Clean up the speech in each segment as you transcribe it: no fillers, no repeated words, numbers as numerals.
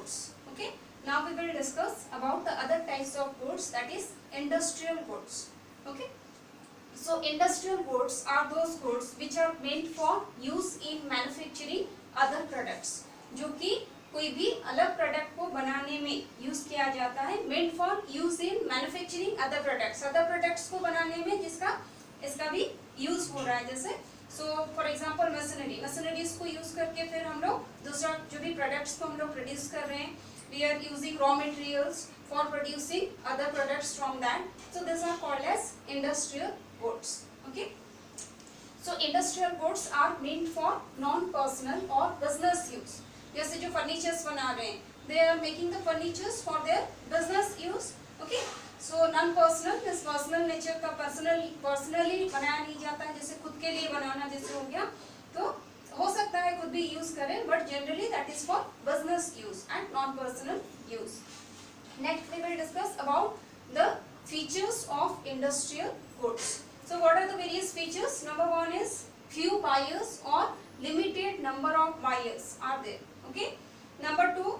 goods. Okay, now we will discuss about the other types of goods, that is industrial goods. Okay, so industrial goods are those goods which are meant for use in manufacturing other products, जो कि कोई भी अलग product को बनाने में use किया जाता है, meant for use in manufacturing other products को बनाने में जिसका इसका भी यूज हो रहा है. जैसे सो फॉर एग्जांपल मशीनरीज को यूज करके फिर हम लोग दूसरा जो भी प्रोडक्ट्स को हम लोग प्रोड्यूस कर रहे हैं, we are using raw materials for producing other products from that. So this are called as industrial goods. Okay, so industrial goods are meant for non personal और बिजनेस यूज. जैसे जो furnitures बना रहे हैं, they are making the furnitures for their business use. Okay, so non personal means personal nature का, personally बनाया नहीं जाता है, जैसे खुद के लिए बनाना जैसे हो गया, तो हो सकता है खुद भी यूज करें, but generally that is for business use and non personal use. Next we will discuss about the features of industrial goods. So what are the various features? Number one is few buyers or limited number of buyers are there. Okay. Number two,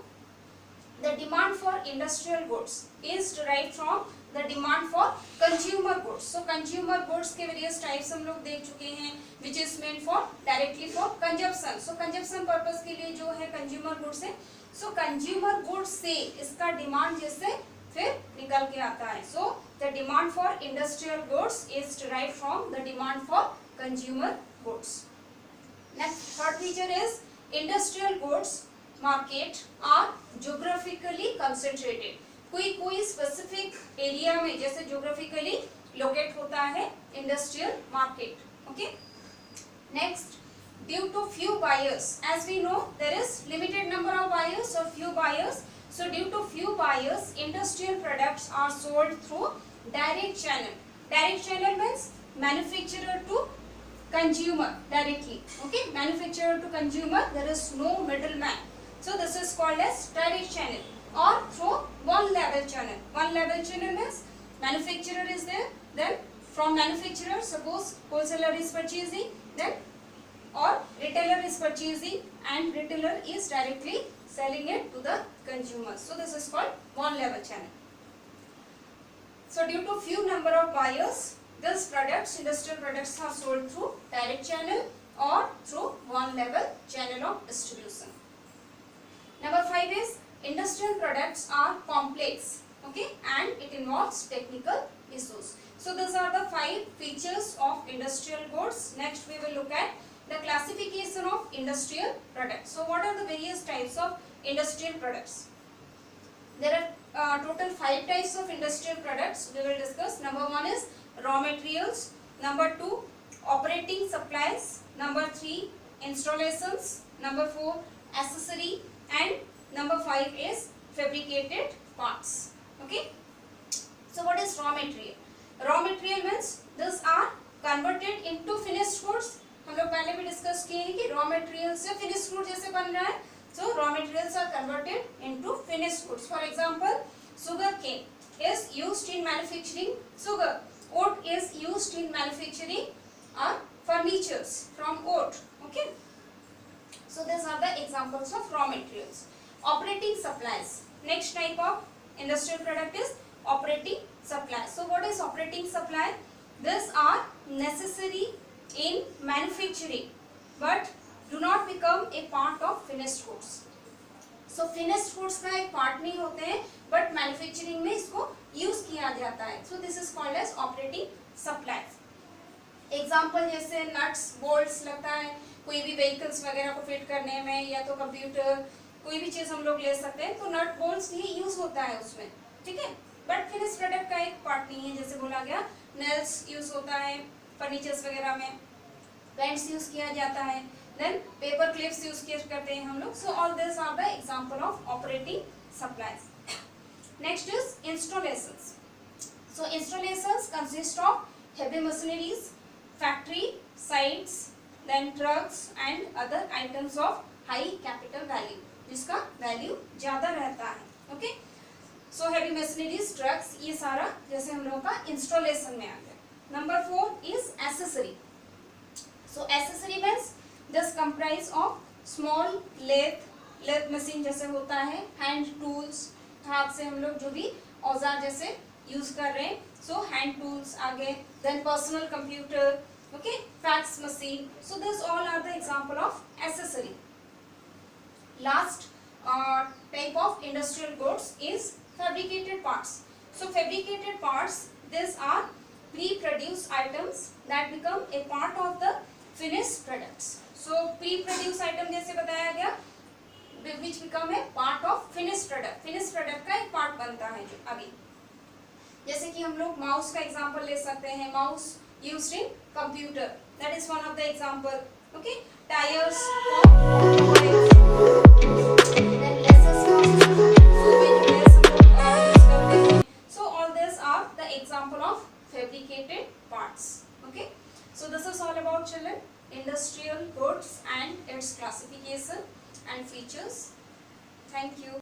the demand for industrial goods is derived from the demand for consumer goods. So consumer goods के various types हम लोग देख चुके हैं, which is meant for directly for consumption. So consumption purpose के लिए जो है consumer goods है. So consumer goods से इसका demand जैसे फिर निकल के आता है. So the demand for industrial goods is derived from the demand for consumer goods. Next, third feature is industrial goods market are geographically concentrated. कोई specific area में जैसे geographically locate होता है industrial market. Okay. Next, due to few buyers, as we know there is limited number of buyers or few buyers. So due to few buyers, industrial products are sold through direct channel. Direct channel means manufacturer to consumer directly. Okay, manufacturer to consumer, there is no middleman. So this is called as direct channel, or through one level channel. One level channel means manufacturer is there, then from manufacturer, suppose wholesaler is purchasing, then or retailer is purchasing and retailer is directly selling it to the consumer. So this is called one level channel. So due to few number of buyers, these products, industrial products, are sold through direct channel or through one level channel of distribution. Number 5 is industrial products are complex. Okay, and it involves technical issues. So these are the 5 features of industrial goods. Next we will look at the classification of industrial products. So what are the various types of industrial products? There are total 5 types of industrial products we will discuss. Number 1 is raw materials. Number 2, operating supplies. Number 3, installations. Number 4, accessory. And number 5 is fabricated parts. Okay. So what is raw material? Raw material means these are converted into finished goods. हम लोग पहले भी discuss किए हैं कि raw material से finished good जैसे बन रहा है. So raw materials are converted into finished goods. For example, sugar cane is used in manufacturing sugar. Oat is used in manufacturing furnitures from oat. Okay. So these are the examples of raw materials. Operating supplies. Next type of industrial product is operating supply. So what is operating supply? These are necessary in manufacturing but do not become a part of finished goods. So finished goods का एक part नहीं होते हैं but manufacturing में इसको use किया जाता है. So this is called as operating supplies. Example जैसे nuts, bolts लगता है कोई भी vehicles वगैरह को fit करने में, या तो computer, कोई भी चीज़ हम लोग ले सकते हैं, तो nut bolts ही use होता है उसमें. ठीक है, but finished product का एक part नहीं है. जैसे बोला गया nails use होता है फर्नीचर्स वगैरह में, पेंट्स यूज किया जाता है, देन पेपर क्लिप्स यूज करते हैं हम लोग. So all this are the example of operating supplies. Next is installations. So installations consist of heavy machineries, factory sites, then trucks and other items of high capital value, जिसका value ज्यादा रहता है. Okay, so heavy machineries, trucks, ये सारा जैसे हम लोगों का इंस्टॉलेशन में आ गया. Number 4 is accessory. So accessory means this comprise of small lathe, lathe machine जैसे होता है, हैंड टूल्स, हाथ से हम लोग जो भी औजार जैसे यूज कर रहे हैं, सो हैंड टूल्स आगे, then personal computer, okay, fax machine, so this all are the example of accessory. Last type of industrial goods is fabricated parts. So fabricated parts, these are pre-produced items that become a part of the finished products. So pre-produced item जैसे बताया गया, which become a part of finished product. Finished product का एक part बनता है जो अभी, जैसे कि हम लोग माउस का एग्जांपल ले सकते हैं, mouse used in computer, that is one of the example. Okay, tires for automobiles. So all these are the example of fabricated parts. Okay, so this is all about children industrial goods and its classification and features. Thank you.